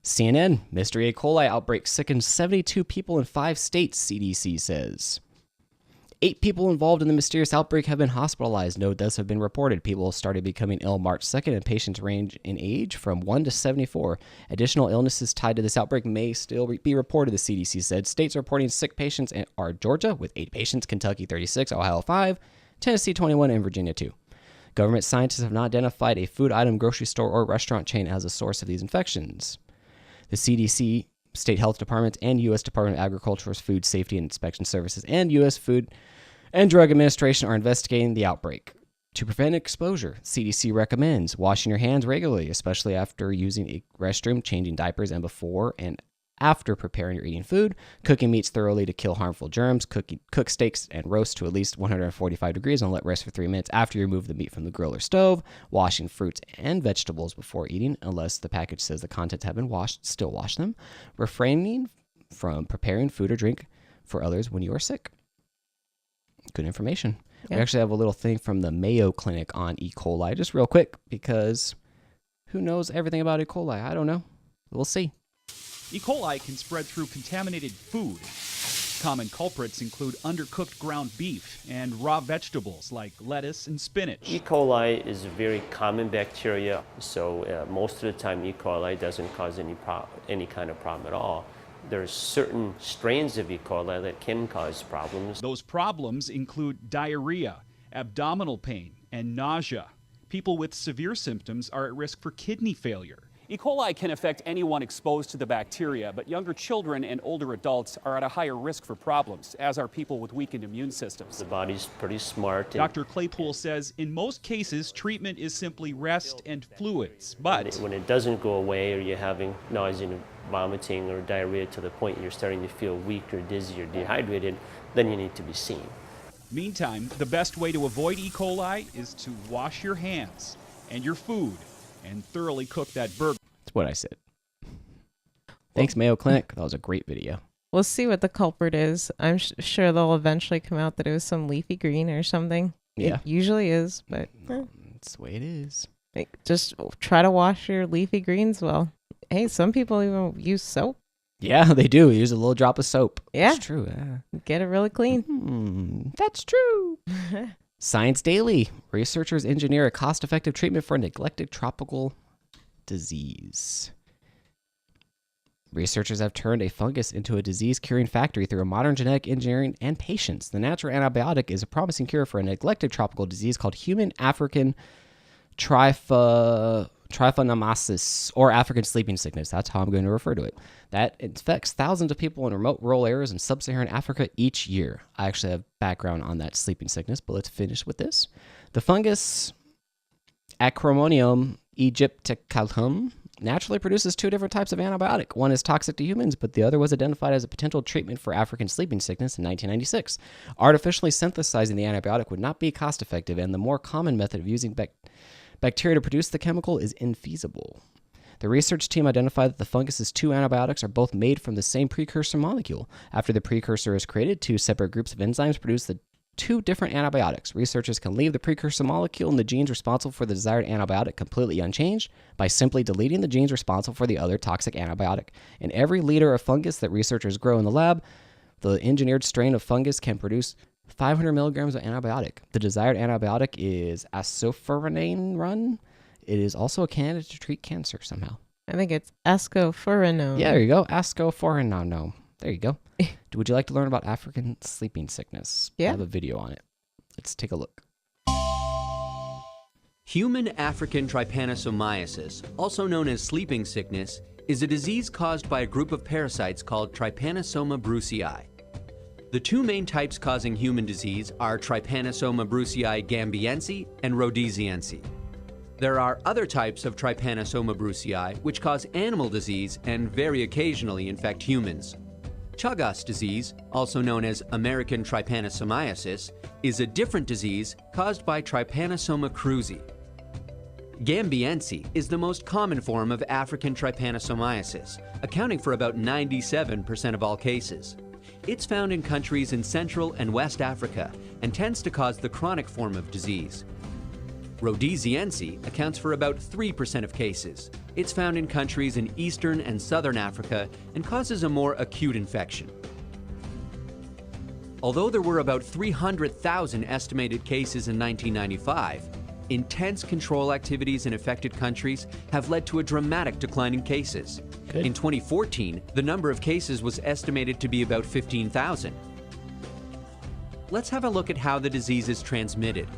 CNN, mystery E. coli outbreak sickens 72 people in 5 states, CDC says. 8 people involved in the mysterious outbreak have been hospitalized. No deaths have been reported. People started becoming ill March 2nd, and patients range in age from 1 to 74. Additional illnesses tied to this outbreak may still be reported, the CDC said. States reporting sick patients are Georgia, with 8 patients, Kentucky 36, Ohio 5, Tennessee 21, and Virginia 2. Government scientists have not identified a food item, grocery store, or restaurant chain as a source of these infections. The CDC, state health departments, and U.S. Department of Agriculture's Food Safety and Inspection Services and U.S. Food and Drug Administration are investigating the outbreak. To prevent exposure, CDC recommends washing your hands regularly, especially after using a restroom, changing diapers, and before and after preparing or eating food, cooking meats thoroughly to kill harmful germs, cook steaks and roast to at least 145 degrees and let rest for 3 minutes after you remove the meat from the grill or stove, washing fruits and vegetables before eating, unless the package says the contents have been washed, still wash them, refraining from preparing food or drink for others when you are sick. Good information. Yeah. We actually have a little thing from the Mayo Clinic on E. coli, just real quick, because who knows everything about E. coli? I don't know. We'll see. E. coli can spread through contaminated food. Common culprits include undercooked ground beef and raw vegetables like lettuce and spinach. E. coli is a very common bacteria, so most of the time E. coli doesn't cause any kind of problem at all. There's certain strains of E. coli that can cause problems. Those problems include diarrhea, abdominal pain, and nausea. People with severe symptoms are at risk for kidney failure. E. coli can affect anyone exposed to the bacteria, but younger children and older adults are at a higher risk for problems, as are people with weakened immune systems. The body's pretty smart. Dr. Claypool says in most cases, treatment is simply rest and fluids, but when it doesn't go away, or you're having nausea and vomiting or diarrhea to the point you're starting to feel weak or dizzy or dehydrated, then you need to be seen. Meantime, the best way to avoid E. coli is to wash your hands and your food and thoroughly cook that burger. That's what I said. Thanks, Mayo Clinic. That was a great video. We'll see what the culprit is. I'm sure they'll eventually come out that it was some leafy green or something. Yeah. It usually is, but That's the way it is. just try to wash your leafy greens well. Hey, some people even use soap. Yeah, they do. Use a little drop of soap. Yeah. It's true. Yeah. Get it really clean. That's true. Science Daily. Researchers engineer a cost-effective treatment for a neglected tropical disease. Researchers have turned a fungus into a disease-curing factory through a modern genetic engineering and patience. The natural antibiotic is a promising cure for a neglected tropical disease called human African Trypanosomiasis, or African sleeping sickness. That's how I'm going to refer to it. That infects thousands of people in remote rural areas in sub-Saharan Africa each year. I actually have background on that sleeping sickness, but let's finish with this. The fungus Acromonium aegypticum naturally produces 2 different types of antibiotic. One is toxic to humans, but the other was identified as a potential treatment for African sleeping sickness in 1996. Artificially synthesizing the antibiotic would not be cost-effective, and the more common method of using bacteria to produce the chemical is infeasible. The research team identified that the fungus's 2 antibiotics are both made from the same precursor molecule. After the precursor is created, 2 separate groups of enzymes produce the 2 different antibiotics. Researchers can leave the precursor molecule and the genes responsible for the desired antibiotic completely unchanged by simply deleting the genes responsible for the other toxic antibiotic. In every liter of fungus that researchers grow in the lab, the engineered strain of fungus can produce 500 milligrams of antibiotic. The desired antibiotic is asaforinane. It is also a candidate to treat cancer somehow. I think it's ascofurinone. Yeah, there you go. Ascofurinone. There you go. Would you like to learn about African sleeping sickness? Yeah. I have a video on it. Let's take a look. Human African trypanosomiasis, also known as sleeping sickness, is a disease caused by a group of parasites called Trypanosoma brucei. The 2 main types causing human disease are Trypanosoma brucei gambiense and rhodesiense. There are other types of Trypanosoma brucei which cause animal disease and very occasionally infect humans. Chagas disease, also known as American trypanosomiasis, is a different disease caused by Trypanosoma cruzi. Gambiense is the most common form of African trypanosomiasis, accounting for about 97% of all cases. It's found in countries in Central and West Africa and tends to cause the chronic form of disease. Rhodesiense accounts for about 3% of cases. It's found in countries in Eastern and Southern Africa and causes a more acute infection. Although there were about 300,000 estimated cases in 1995, intense control activities in affected countries have led to a dramatic decline in cases. Good. In 2014, the number of cases was estimated to be about 15,000. Let's have a look at how the disease is transmitted.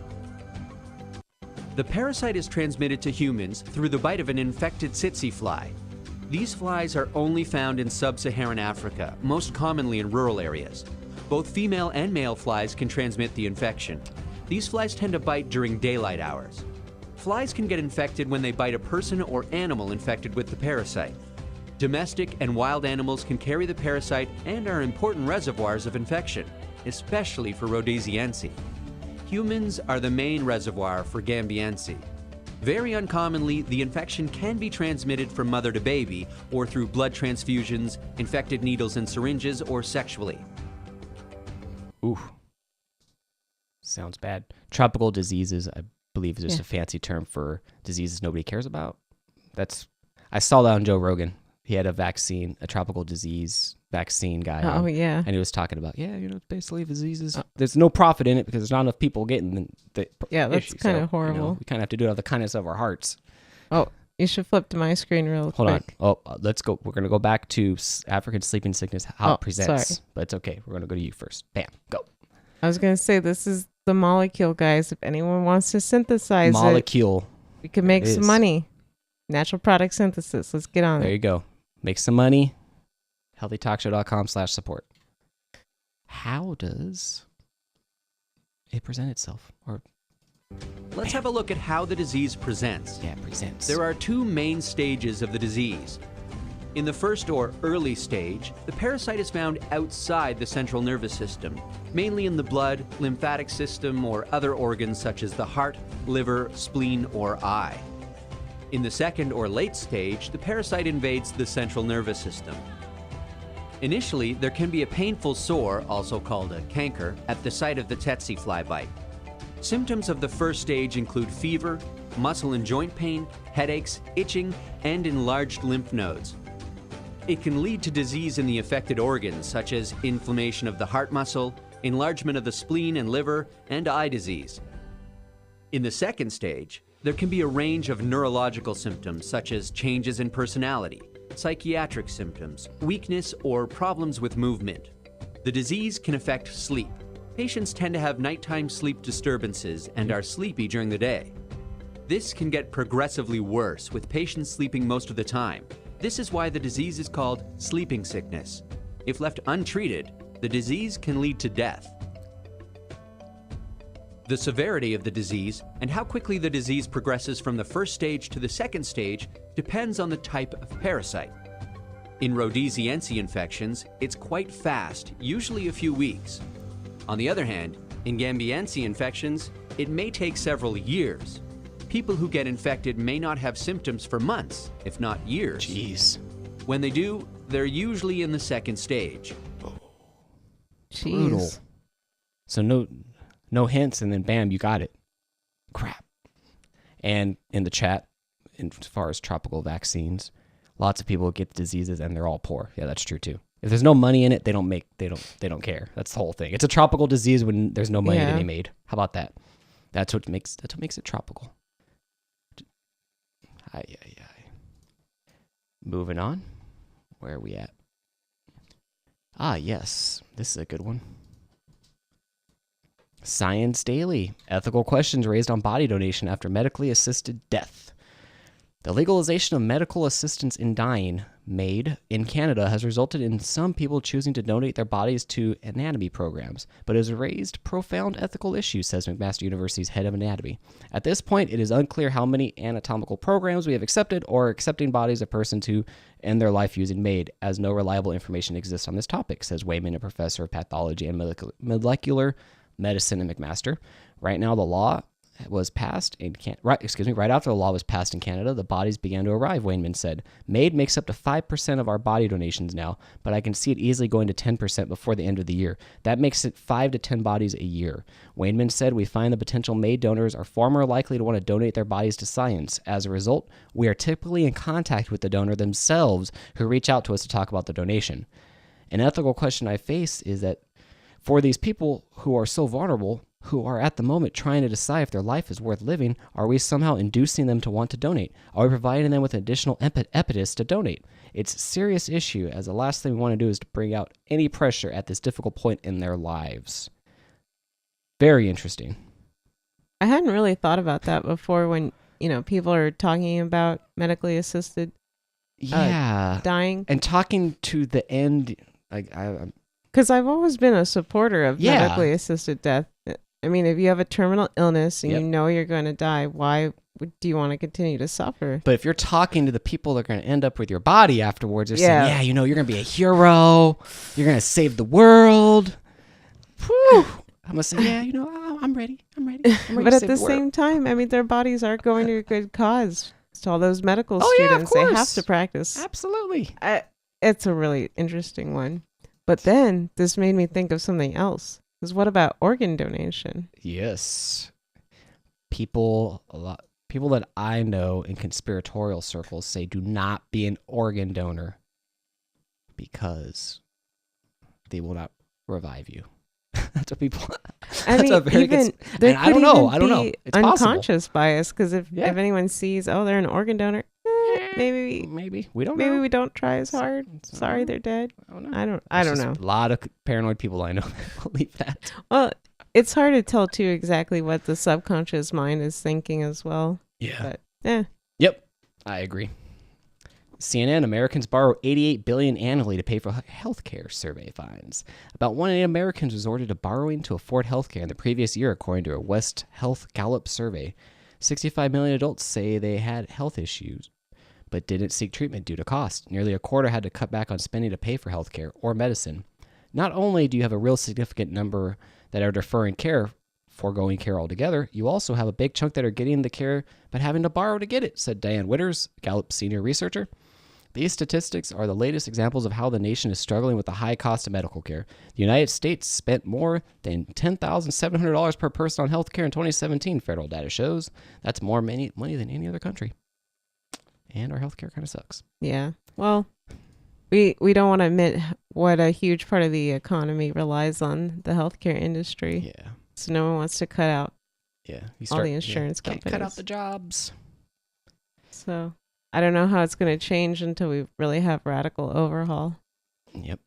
The parasite is transmitted to humans through the bite of an infected tsetse fly. These flies are only found in sub-Saharan Africa, most commonly in rural areas. Both female and male flies can transmit the infection. These flies tend to bite during daylight hours. Flies can get infected when they bite a person or animal infected with the parasite. Domestic and wild animals can carry the parasite and are important reservoirs of infection, especially for Rhodesiense. Humans are the main reservoir for Gambiense. Very uncommonly, the infection can be transmitted from mother to baby or through blood transfusions, infected needles and syringes, or sexually. Ooh. Sounds bad. Tropical diseases, I believe, is just a fancy term for diseases nobody cares about. I saw that on Joe Rogan. He had a vaccine, a tropical disease vaccine guy. Oh, yeah. And he was talking about, basically diseases. There's no profit in it because there's not enough people getting the Yeah, that's issue. kind of So, horrible. we kind of have to do it out of the kindness of our hearts. Oh, you should flip to my screen real Hold quick. on. Oh, let's go. We're going to go back to African sleeping sickness, how Oh, it presents. sorry. But it's okay. We're going to go to you first. Bam. Go. I was going to say, this is the molecule, guys. If anyone wants to synthesize Molecule. we can make It some is. money. Natural product synthesis. Let's get on There it. you go. Make some money. healthytalkshow.com/support. How does it present itself? Or Let's have a look at how the disease presents. presents. There are two main stages of the disease. In the first or early stage, the parasite is found outside the central nervous system, mainly in the blood, lymphatic system, or other organs such as the heart, liver, spleen, or eye. In the second or late stage, the parasite invades the central nervous system. Initially, there can be a painful sore, also called a canker, at the site of the tsetse fly bite. Symptoms of the first stage include fever, muscle and joint pain, headaches, itching, and enlarged lymph nodes. It can lead to disease in the affected organs, such as inflammation of the heart muscle, enlargement of the spleen and liver, and eye disease. In the second stage, there can be a range of neurological symptoms, such as changes in personality, psychiatric symptoms, weakness, or problems with movement. The disease can affect sleep. Patients tend to have nighttime sleep disturbances and are sleepy during the day. This can get progressively worse, with patients sleeping most of the time. This is why the disease is called sleeping sickness. If left untreated, the disease can lead to death. The severity of the disease and how quickly the disease progresses from the first stage to the second stage depends on the type of parasite. In Rhodesiense infections, it's quite fast, usually a few weeks. On the other hand, in Gambiense infections, it may take several years. People who get infected may not have symptoms for months, if not years. Jeez. When they do, they're usually in the second stage. Brutal. Jeez. So no hints, and then bam, you got it. Crap. And in the chat, as far as tropical vaccines, lots of people get diseases and they're all poor. Yeah, that's true too. If there's no money in it, they don't care. That's the whole thing. It's a tropical disease when there's no money to be made. How about that? That's what makes it tropical. Moving on. Where are we at? Ah, yes. This is a good one. Science Daily. Ethical questions raised on body donation after medically assisted death. The legalization of medical assistance in dying made in Canada has resulted in some people choosing to donate their bodies to anatomy programs, but has raised profound ethical issues, says McMaster University's head of anatomy. At this point, it is unclear how many anatomical programs we have accepted or are accepting bodies of persons who end their life using made, as no reliable information exists on this topic, says Wayman, a professor of pathology and molecular medicine at McMaster. Right now, the law was passed right after the law was passed in Canada, the bodies began to arrive, Wainman said. MAID makes up to 5% of our body donations now, but I can see it easily going to 10% before the end of the year. That makes it 5 to 10 bodies a year. Wainman said, we find the potential MAID donors are far more likely to want to donate their bodies to science. As a result, we are typically in contact with the donor themselves who reach out to us to talk about the donation. An ethical question I face is that for these people who are so vulnerable, who are at the moment trying to decide if their life is worth living, are we somehow inducing them to want to donate? Are we providing them with additional impetus to donate? It's a serious issue, as the last thing we want to do is to bring out any pressure at this difficult point in their lives. Very interesting. I hadn't really thought about that before when, people are talking about medically assisted dying. And talking to the end, because I've always been a supporter of medically assisted death. I mean, if you have a terminal illness and you know you're going to die, why do you want to continue to suffer? But if you're talking to the people that are going to end up with your body afterwards, they're saying, you're going to be a hero. You're going to save the world. Whew. I'm going to say, I'm ready. I'm ready. But at the same time, I mean, their bodies are going to a good cause. So all those medical students, they have to practice. Absolutely. It's a really interesting one. But then this made me think of something else. Because what about organ donation? Yes. People that I know in conspiratorial circles say do not be an organ donor because they will not revive you. That's what people. I mean, there I don't know. It's unconscious bias because if Yeah. anyone sees, they're an organ donor, maybe we don't know. maybe we don't try as hard. Sorry, they're dead. I don't know. A lot of paranoid people I know that believe that. Well, it's hard to tell too exactly what the subconscious mind is thinking as well. Yeah. But Yep. I agree. CNN, Americans borrow $88 billion annually to pay for healthcare, survey finds. About 1 in 8 Americans resorted to borrowing to afford healthcare in the previous year, according to a West Health Gallup survey. 65 million adults say they had health issues, but didn't seek treatment due to cost. Nearly a quarter had to cut back on spending to pay for healthcare or medicine. Not only do you have a real significant number that are deferring care, foregoing care altogether, you also have a big chunk that are getting the care but having to borrow to get it, said Diane Witters, Gallup senior researcher. These statistics are the latest examples of how the nation is struggling with the high cost of medical care. The United States spent more than $10,700 per person on health care in 2017, federal data shows. That's more money than any other country. And our health care kind of sucks. yeah, well, we don't want to admit what a huge part of the economy relies on the healthcare industry. Yeah. So no one wants to cut out all the insurance Can't companies. cut out the jobs. So I don't know how it's going to change until we really have radical overhaul. Yep.